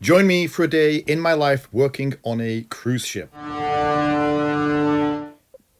Join me for a day in my life working on a cruise ship.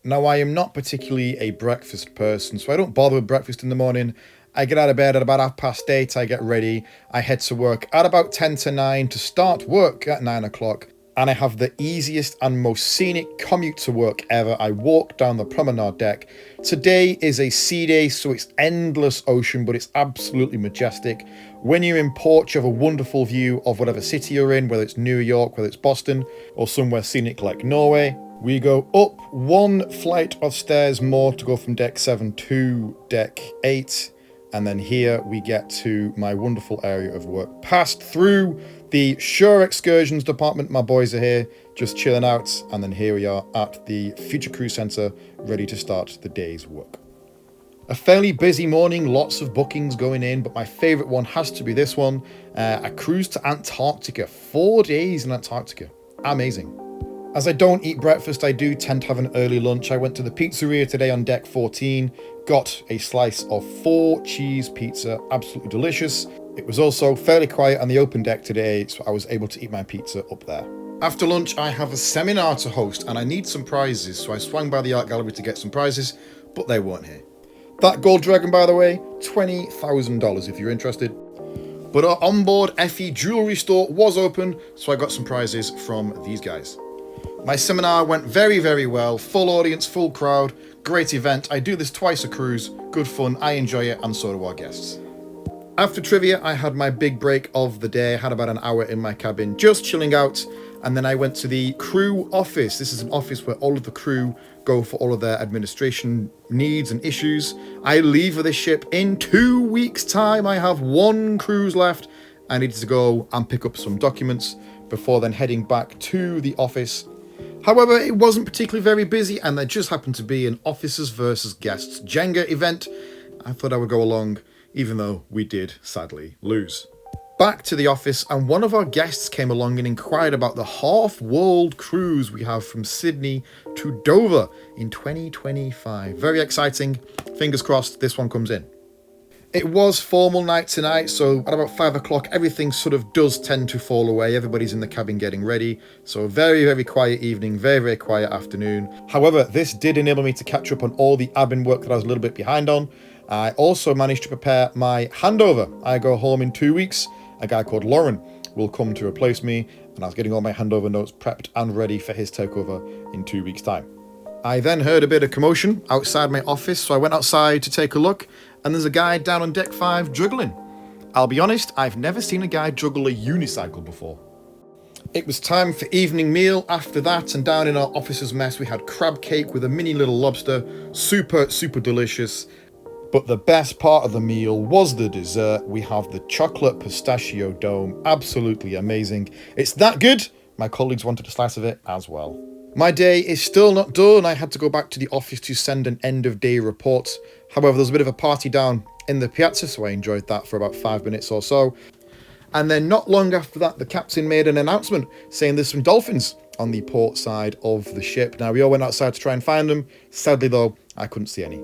Now, I am not particularly a breakfast person, so I don't bother with breakfast in the morning. I get out of bed at about 8:30, I get ready, I head to work at about 10 to 9 to start work at 9 o'clock, and I have the easiest and most scenic commute to work ever. I walk down the promenade deck. Today is a sea day, so it's endless ocean, but it's absolutely majestic. When you're in port, you have a wonderful view of whatever city you're in, whether it's New York, whether it's Boston, or somewhere scenic like Norway. We go up one flight of stairs more to go from deck 7 to deck 8. And then here we get to my wonderful area of work. Passed through the Shore Excursions department. My boys are here just chilling out. And then here we are at the Future Cruise Center, ready to start the day's work. A fairly busy morning, lots of bookings going in, but my favorite one has to be this one. A cruise to Antarctica, 4 days in Antarctica. Amazing. As I don't eat breakfast, I do tend to have an early lunch. I went to the pizzeria today on deck 14, got a slice of 4-cheese pizza, absolutely delicious. It was also fairly quiet on the open deck today, so I was able to eat my pizza up there. After lunch, I have a seminar to host and I need some prizes, so I swung by the art gallery to get some prizes, but they weren't here. That gold dragon, by the way, $20,000 if you're interested. But our onboard Effie jewelry store was open, so I got some prizes from these guys. My seminar went very, very well. Full audience, full crowd, great event. I do this twice a cruise, good fun, I enjoy it, and so do our guests. After trivia, I had my big break of the day. I had about an hour in my cabin, just chilling out, and then I went to the crew office. This is an office where all of the crew go for all of their administration needs and issues. I leave for this ship in 2 weeks' time. I have one cruise left. I needed to go and pick up some documents before then heading back to the office. However, it wasn't particularly very busy, and there just happened to be an officers versus guests Jenga event. I thought I would go along, even though we did sadly lose. Back to the office, and one of our guests came along and inquired about the half-world cruise we have from Sydney to Dover in 2025. Very exciting. Fingers crossed this one comes in. It was formal night tonight, so at about 5 o'clock, everything sort of does tend to fall away. Everybody's in the cabin getting ready. So very, very quiet evening, very, very quiet afternoon. However, this did enable me to catch up on all the admin work that I was a little bit behind on. I also managed to prepare my handover. I go home in 2 weeks. A guy called Lauren will come to replace me, and I was getting all my handover notes prepped and ready for his takeover in 2 weeks' time. I then heard a bit of commotion outside my office, so I went outside to take a look, and there's a guy down on deck 5 juggling. I'll be honest, I've never seen a guy juggle a unicycle before. It was time for evening meal after that, and down in our officer's mess we had crab cake with a mini little lobster. Super, super delicious. But the best part of the meal was the dessert. We have the chocolate pistachio dome. Absolutely amazing. It's that good, my colleagues wanted a slice of it as well. My day is still not done. I had to go back to the office to send an end of day report. However, there was a bit of a party down in the piazza, so I enjoyed that for about 5 minutes or so. And then not long after that, the captain made an announcement saying there's some dolphins on the port side of the ship. Now, we all went outside to try and find them. Sadly, though, I couldn't see any.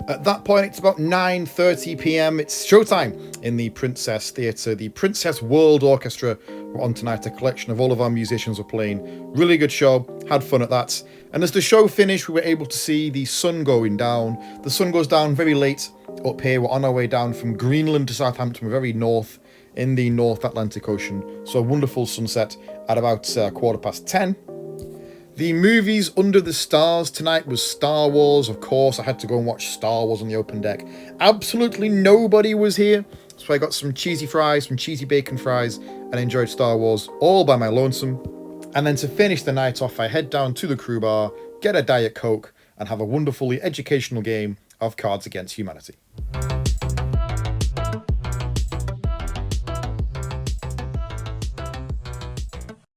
At that point, it's about 9:30 p.m. It's showtime in the Princess Theatre. The Princess World Orchestra were on tonight. A collection of all of our musicians were playing. Really good show. Had fun at that. And as the show finished, we were able to see the sun going down. The sun goes down very late up here. We're on our way down from Greenland to Southampton. We're very north in the North Atlantic Ocean. So a wonderful sunset at about 10:15. The movies under the stars tonight was Star Wars. Of course, I had to go and watch Star Wars on the open deck. Absolutely nobody was here, so I got some cheesy fries, some cheesy bacon fries, and enjoyed Star Wars all by my lonesome. And then to finish the night off, I head down to the crew bar, get a Diet Coke, and have a wonderfully educational game of Cards Against Humanity.